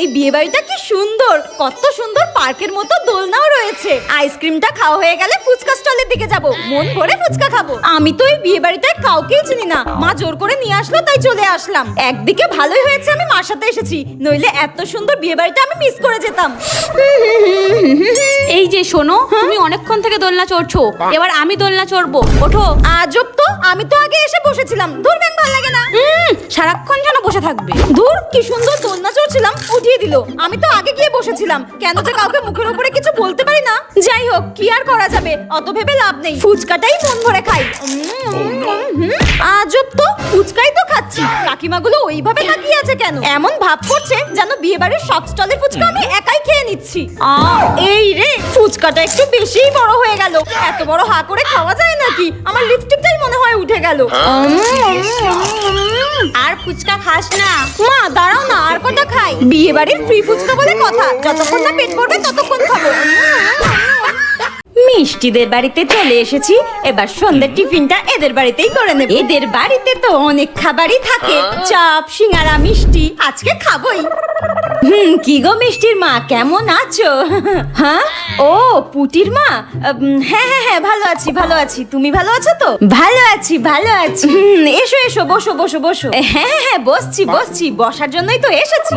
এই বিয়ে বাড়িটা কি সুন্দর, কত সুন্দর পার্কের মতো দোলনাও রয়েছে। আইসক্রিমটা খাওয়া হয়ে গেলে ফুচকা স্টলের দিকে যাব, মন ভরে ফুচকা খাবো। আমি তো এই বিয়ে বাড়িটায় কাউকেই চিনি না, মা জোর করে নিয়ে আসলো তাই চলে আসলাম। একদিকে ভালোই হয়েছে আমি মার সাথে এসেছি, নইলে এত সুন্দর বিয়ে বাড়িটা আমি মিস করে যেতাম। এই যে শোনো, তুমি অনেকক্ষণ থেকে দোলনা চড়ছো, এবার আমি দোলনা চড়বো, ওঠো। আজব তো, আমি তো আগে এসে বসেছিলাম। দূর ব্যাং, ভালো লাগে না। সারাক্ষণ যেন বসে থাকবে। দূর, কি সুন্দর দোলনা চড়ছিলাম, উঠিয়ে দিল। আমি তো আগে গিয়ে বসেছিলাম, কেন যে কাউকে মুখের উপরে কিছু বলতে পারি না। যাই হোক, কি আর করা যাবে, অত ভেবে লাভ নেই। ফুচকাটাই মন ভরে খাই। আজব তো, ফুচকাই তো খাচ্ছি, কাকিমাগুলো ওইভাবে তাকিয়ে আছে কেন? এমন ভাব করছে যেন বিয়ে বাড়ির সব স্টলের ফুচকা আমি একাই খেয়ে নিচ্ছি। এই রে, ফুচকাটা একটু বেশিই বড় হয়ে গেল। এত বড় হা করে খাওয়া যায় নাকি? আমার লিপস্টিকটাই মনে হয় উঠে গেল। আর ফুচকা খাস না? মা দাঁড়াও না, আর কটা খাই। বিয়ে বাড়ির ফ্রি ফুচকা বলে কথা, যতক্ষণ না পেট ভরবে ততক্ষণ খাবো। মিষ্টিদের বাড়িতে চলে এসেছি, এবার সন্ধ্যের টিফিনটা এদের বাড়িতেই করে নেব। এদের বাড়িতে তো অনেক খাবারই থাকে, চাপ, সিঙ্গারা, মিষ্টি, আজকে খাবোই। কি গো মিষ্টির মা, কেমন আছো? হ্যাঁ, ও পুটির মা, হ্যাঁ হ্যাঁ হ্যাঁ, ভালো আছি ভালো আছি। তুমি ভালো আছো তো? ভালো আছি ভালো আছি। এসো এসো, বসো বসো বসো। হ্যাঁ হ্যাঁ, বসছি বসছি, বসার জন্যই তো এসেছি।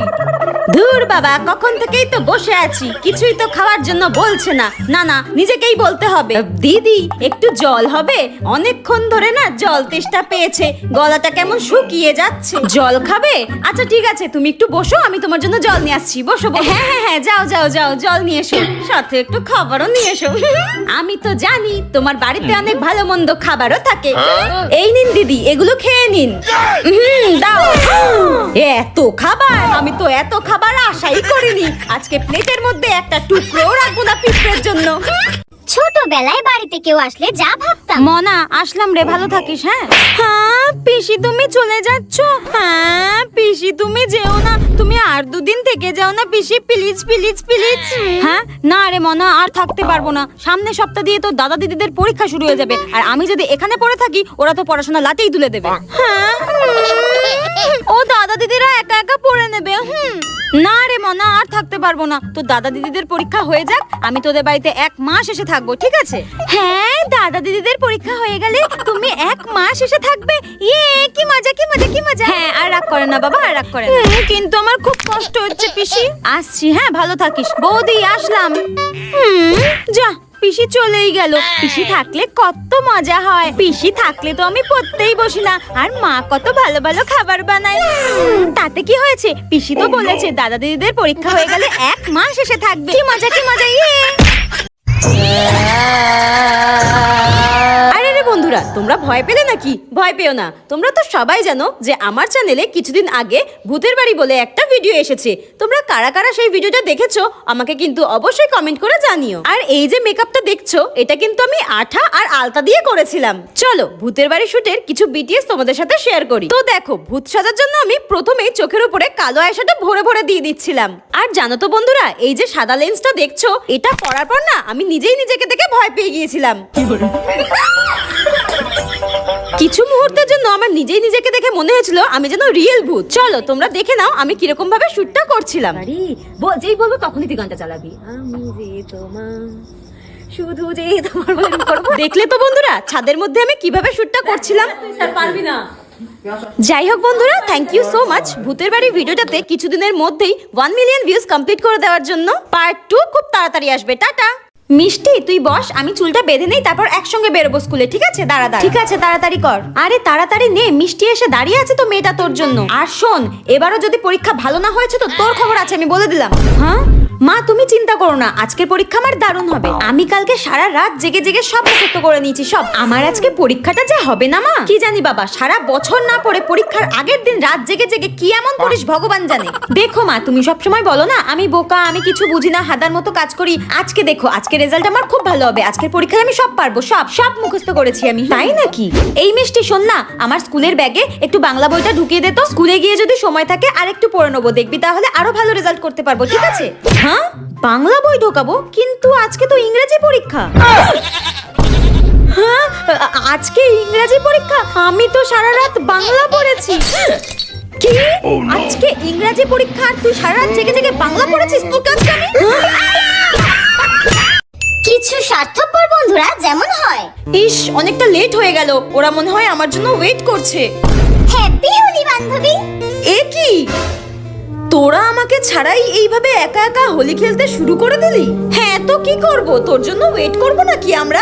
ধুর বাবা, কখন থেকেই তো বসে আছি, কিছুই তো খাওয়ার জন্য বলছে না। না না, নিজেকেই বলতে হবে। দিদি, একটু জল হবে? অনেকক্ষণ ধরে না জল তেষ্টা পেয়েছে, গলাটা কেমন শুকিয়ে যাচ্ছে। জল খাবে? আচ্ছা ঠিক আছে, তুমি একটু বসো, আমি তোমার জন্য জল নিয়ে আসছি। বসো। হ্যাঁ হ্যাঁ হ্যাঁ, যাও যাও যাও, জল নিয়ে এসো, সাথে একটু খাবারও নিয়ে এসো। আমি তো জানি তোমার বাড়িতে অনেক ভালো মন্দ খাবারও থাকে। এই নিন দিদি, এগুলো খেয়ে নিন। দাও। এত খাবার, আমি তো এত খাবার আশাই করিনি। আজকে প্লেটের মধ্যে একটা টুকরোও রাখবো না পিঁপড়ের জন্য। ছোটবেলায় বাড়িতে কেউ আসলে যা ভাবতাম। মনা, আসলাম রে, ভালো থাকিস। হ্যাঁ হ্যাঁ পিসি, তুমি চলে যাচ্ছ? হ্যাঁ পিসি, তুমি যেও না, তুমি আর দুদিন থেকে যাও না পিসি, প্লিজ প্লিজ প্লিজ। হ্যাঁ না রে মনা, আর থাকতে পারবো না। সামনের সপ্তাহ দিয়ে তো দাদা দিদিদের পরীক্ষা শুরু হয়ে যাবে, আর আমি যদি এখানে পড়ে থাকি ওরা তো পড়াশোনা লাটেই তুলে দেবে। হ্যাঁ, ও দাদা দিদিরা একা একা পড়ে নেবে। না রে মনা, আর থাকতে পারবো না। তো দাদা দিদিদের পরীক্ষা হয়ে যাক, আমি তোদের বাড়িতে 1 মাস এসে থাকবো, ঠিক আছে? হ্যাঁ, দাদা দিদিদের পরীক্ষা হয়ে গেলে তুমি 1 মাস এসে থাকবে। ইয়ে, কি মজা কি মজা কি মজা। হ্যাঁ, আর রাগ করে না বাবা, আর রাগ করে না। কিন্তু আমার খুব কষ্ট হচ্ছে পিসি। আসছি, হ্যাঁ ভালো থাকিস। বৌদি, আসলাম। যা, পিসি চলেই গেল। পিসি থাকলে কত মজা হয়। পিসি থাকলে তো আমি পড়তেই বসি না, আর মা কত ভালো ভালো খাবার বানায়। তাতে কি হয়েছে? পিসি তো বলেছে দাদা দিদিদের পরীক্ষা হয়ে গেলে 1 মাস এসে থাকবে। কি মজা কি মজা। ইয়ে, আরে রে বন্ধুরা, তোমরা ভয় পেলে নাকি? ভয় পেও না, তোমরা তো সবাই জানো যে আমার চ্যানেলে কিছুদিন আগে ভূতের বাড়ি বলে একটা ভিডিও এসেছে। তোমরা কারা কারা সেই ভিডিওটা দেখেছো আমাকে কিন্তু অবশ্যই কমেন্ট করে জানিও। আর এই যে মেকআপটা দেখছো, এটা কিন্তু আমি আঠা আর আলতা দিয়ে করেছিলাম। চলো ভূতের বাড়ি শুটের কিছু বিটিএস তোমাদের সাথে শেয়ার করি। তো দেখো, ভূত সাজার জন্য আমি প্রথমেই চোখের উপরে কালো আইশ্যাডো ভরে ভরে দিয়ে দিচ্ছিলাম। আর জানো তো বন্ধুরা, এই যে সাদা লেন্সটা দেখছো, এটা পরার পর না আমি নিজেই নিজেকে দেখে ভয় পেয়ে গিয়েছিলাম। কিছু মুহূর্তের জন্য আমার নিজেই নিজেকে দেখে মনে হয়েছিল আমি যেন রিয়েল ভূত। চলো তোমরা দেখে নাও আমি কিরকম ভাবে শুটটা করছিলাম। যেই বলবো তখনই তুই গানটা চালাবি। আমি যে তোমার শুধু যে তোমার বলে করব। দেখলে তো বন্ধুরা, ছাদের মধ্যে আমি কিভাবে শুটটা করছিলাম। স্যার পারবি না। যাই হোক বন্ধুরা, থ্যাংক ইউ সো মাচ ভূতের বাড়ি ভিডিওটাতে কিছুদিনের মধ্যেই 1 মিলিয়ন ভিউজ কমপ্লিট করে দেওয়ার জন্য। পার্ট 2 খুব তাড়াতাড়ি আসবে। টাটা। মিষ্টি, তুই বস, আমি চুলটা বেঁধে নেই, তারপর একসঙ্গে বেরোবো স্কুলে, ঠিক আছে? দাঁড়া দাঁড়া। ঠিক আছে, তাড়াতাড়ি কর। আরে তাড়াতাড়ি নে, মিষ্টি এসে দাঁড়িয়ে আছে তো মেয়েটা তোর জন্য। আর শোন, এবারও যদি পরীক্ষা ভালো না হয়েছে তো তোর খবর আছে, আমি বলে দিলাম। হ্যাঁ মা, তুমি চিন্তা করো না, আজকের পরীক্ষা আমার দারুণ হবে। আমি কালকে সারা রাত জেগে জেগে সব মুখস্থ করে নিয়েছি, সব। আমার আজকে পরীক্ষাটা যা হবে না মা, কি জানি বাবা, সারা বছর না পড়ে পরীক্ষার আগের দিন রাত জেগে জেগে কি এমন করিস ভগবান জানে। দেখো মা, তুমি সব সময় বলো না আমি বোকা, আমি কিছু বুঝি না, হাদার মতো কাজ করি। আজকে দেখো, আজকে রেজাল্ট আমার খুব ভালো হবে। আজকের পরীক্ষায় আমি সব পারবো, সব সব মুখস্থ করেছি আমি। তাই নাকি? এই মিষ্টি শোন না, আমার স্কুলের ব্যাগে একটু বাংলা বইটা ঢুকিয়ে দে তো। স্কুলে গিয়ে যদি সময় থাকে আর একটু পড়ে নেবো, দেখবি তাহলে আরো ভালো রেজাল্ট করতে পারবো, ঠিক আছে? হ্যাঁ, বাংলা বই ঢোকাবো, কিন্তু আজকে তো ইংরেজি পরীক্ষা। হ্যাঁ, আজকে ইংরেজি পরীক্ষা? আমি তো সারা রাত বাংলা পড়েছি। কি আজকে ইংরেজি পরীক্ষা আর তুই সারা রাত জেগে জেগে বাংলা পড়েছিস? তোর কাজ আমি কিছু স্বার্থপর বন্ধুরা যেমন হয়। ইস, অনেকটা লেট হয়ে গেল। ওরা মনে হয় আমার জন্য ওয়েট করছে। হ্যাপি হোলি বান্ধবী। এ কি, তোরা আমাকে ছাড়াই এইভাবে একা একা হোলি খেলতে শুরু করে দিলি? হ্যাঁ তো কি করব, তোর জন্য ওয়েট করব নাকি আমরা?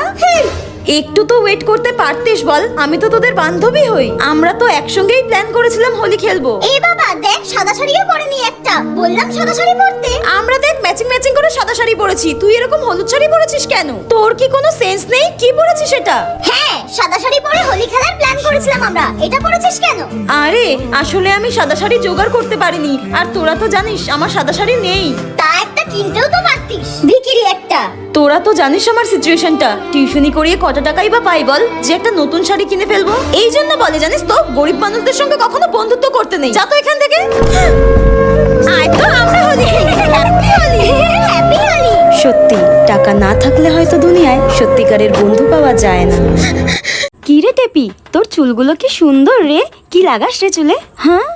একটু তো ওয়েট করতে পারতিস বল, আমি তো তোদের বান্ধবী হই। আমরা তো একসঙ্গেই প্ল্যান করেছিলাম হোলি খেলবো। এই বাবা দেখ, সাদা শাড়িও পরে নি একটা, বললাম সাদা শাড়ি পরতে। আমরা দেখ ম্যাচিং ম্যাচিং করে সাদা শাড়ি পরেছি, তুই এরকম হলুদ শাড়ি পরেছিস কেন? তোর কি কোনো সেন্স নেই? কি পরেছিস এটা? হ্যাঁ, সাদা শাড়ি পরে হোলি খেলার প্ল্যান করেছিলাম আমরা। এটা পরেছিস কেন? আরে আসলে আমি সাদা শাড়ি জোগাড় করতে পারিনি, আর তোরা তো জানিস আমার সাদা শাড়ি নেই। তা একটা কিনতেও তো পারতিস, ভিখিরি একটা। তোরা তো জানিস আমার সিচুয়েশনটা, টিউশনি করিয়ে কত টাকাই বা পাই বল যে একটা নতুন শাড়ি কিনে ফেলবো? এই জন্য বলে জানিস তো, গরিব মানুষদের সঙ্গে কখনো বন্ধুত্ব করতে নেই। যা তো এখান থেকে। আয় তো আমরা হোলি খেলি। হ্যাপি হোলি। হ্যাপি হোলি। সত্যি টাকা না থাকলে হয়তো দুনিয়ায় সত্যিকারের বন্ধু পাওয়া যায় না। কি রে টেপি, তোর চুলগুলো কি সুন্দর রে। কি লাগাস রে চুলে? হ্যাঁ,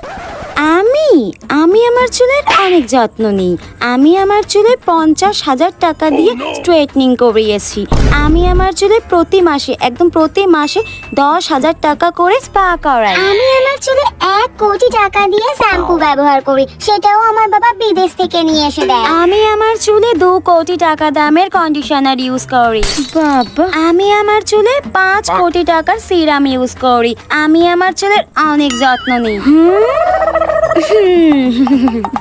আমি আমার চুলের অনেক যত্ন নিই। আমি আমার চুলে 50,000 টাকা দিয়ে স্ট্রেটনিং করিয়েছি। আমি আমার চুলে প্রতি মাসে 10,000 টাকা করে স্পা করাই। আমি আমার চুলে 1 কোটি টাকা দিয়ে শ্যাম্পু ব্যবহার করি, সেটাও আমার বাবা বিদেশ থেকে নিয়ে এসে দেয়। আমি আমার চুলে 2 কোটি টাকা দামের কন্ডিশনার ইউজ করি। বাবা, আমি আমার চুলে 5 কোটি টাকার সিরাম ইউজ করি। আমি আমার চুলের অনেক যত্ন নিই।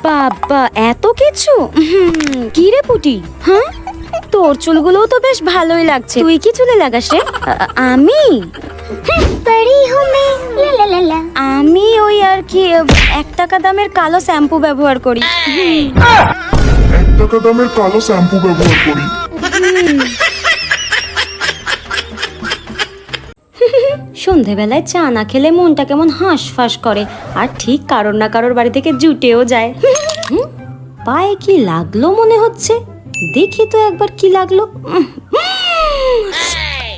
বাবা, এত কিছু! কি রে পুটি, হ্যাঁ তোর চুলগুলো তো বেশ ভালোই লাগছে। তুই কি চুলে লাগাস রে? আমি পরি হুঁ मैं, লা লা লা লা। আমি ওই আর কি 1 টাকা দামের কালো শ্যাম্পু ব্যবহার করি। 1 টাকা দামের কালো শ্যাম্পু ব্যবহার করি। সন্ধেবেলায় চা না খেলে মনটা কেমন হাঁসফাঁস করে, আর ঠিক কারোর না কারোর বাড়ি থেকে জুটেও যায়। পায়ে কি লাগলো মনে হচ্ছে, দেখি তো একবার কি লাগলো।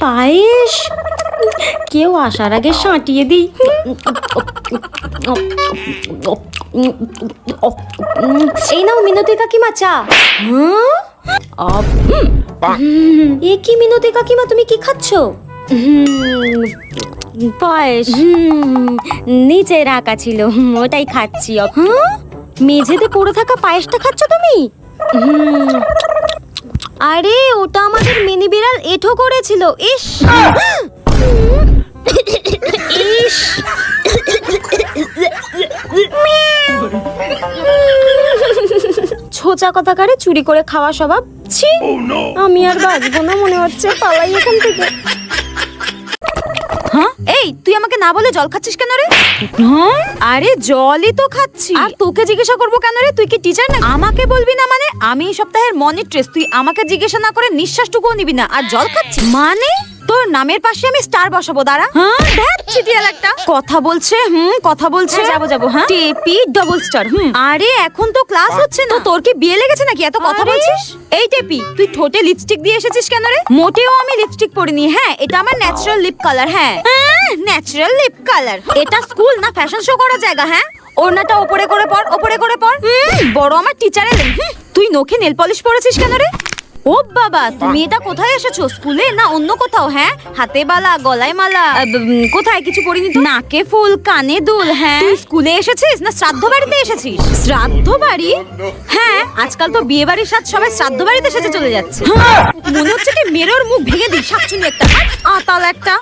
পায়েস, কেউ আসার আগে সাঁটিয়ে দিই। এই নাও মিনতি কাকিমা চা। এ কি মিনতি কাকিমা, তুমি কি খাচ্ছ? পায়েস নিচে রাখা ছিল, ওটাই খাচ্ছি। মেঝেতে পড়ে থাকা পায়েসটা খাচ্ছ তুমি? আরে ওটা আমাদের মিনি বিড়াল এঠো করেছিল। ইস ইস, ছোচা কথাকারে চুরি করে খাওয়া স্বভাব। ছি, আমি আর বাঁচবো না মনে হচ্ছে, পালাই এখান থেকে। হ্যাঁ, এই তুই আমাকে না বলে জল খাচ্ছিস কেন রে? হ্যাঁ, আরে জলই তো খাচ্ছি। আর তোকে জিজ্ঞাসা করবো কেন রে? তুই কি টিচার না? আমাকে বলবি না মানে? আমি এই সপ্তাহের মনিট্রেস, তুই আমাকে জিজ্ঞাসা না করে নিঃশ্বাসটুকুও নিবি না, আর জল খাচ্ছিস মানে? তোর নামের পাশে আমি স্টার বসাবো, দাঁড়া। হ্যাঁ দেখ, চিটিয়াল একটা কথা বলছে। কথা বলছে। যাবো। হ্যাঁ, টেপি ডবল স্টার। আরে এখন তো ক্লাস হচ্ছে না, তোর কি বিয়ে লেগেছে নাকি এত কথা বলছিস? এই টেপি, তুই ঠোঁটে লিপস্টিক দিয়ে এসেছিস কেন রে? মোটেও আমি লিপস্টিক পরিনি। হ্যাঁ, এটা আমার ন্যাচারাল লিপ কালার। হ্যাঁ, ন্যাচারাল লিপ কালার। এটা স্কুল না ফ্যাশন শো করার জায়গা? হ্যাঁ, ওড়নাটা ওপরে করে পর, ওপরে করে পর। বড় আমার টিচার এলেন। তুই নখে নেল পলিশ পরেছিস কেন রে? ও বাবা, তুমি এটা কোথায় এসেছো? স্কুলে না অন্য কোথাও? হ্যাঁ, হাতে বালা, গলায় মালা, কোথায় কিছু পরিনি তো? নাকে ফুল, কানে দুল। হ্যাঁ, তুই স্কুলে এসেছিস না শ্রাদ্ধ বাড়িতে এসেছিস? শ্রাদ্ধ বাড়ি? হ্যাঁ, আজকাল তো বিয়ে বাড়ির সাথে সবাই শ্রাদ্ধ বাড়িতে এসেছে চলে যাচ্ছে। মনে হচ্ছে কি মেরোর মুখ ভেঙে দিই, শাকচুনি একটা, আতাল একটা।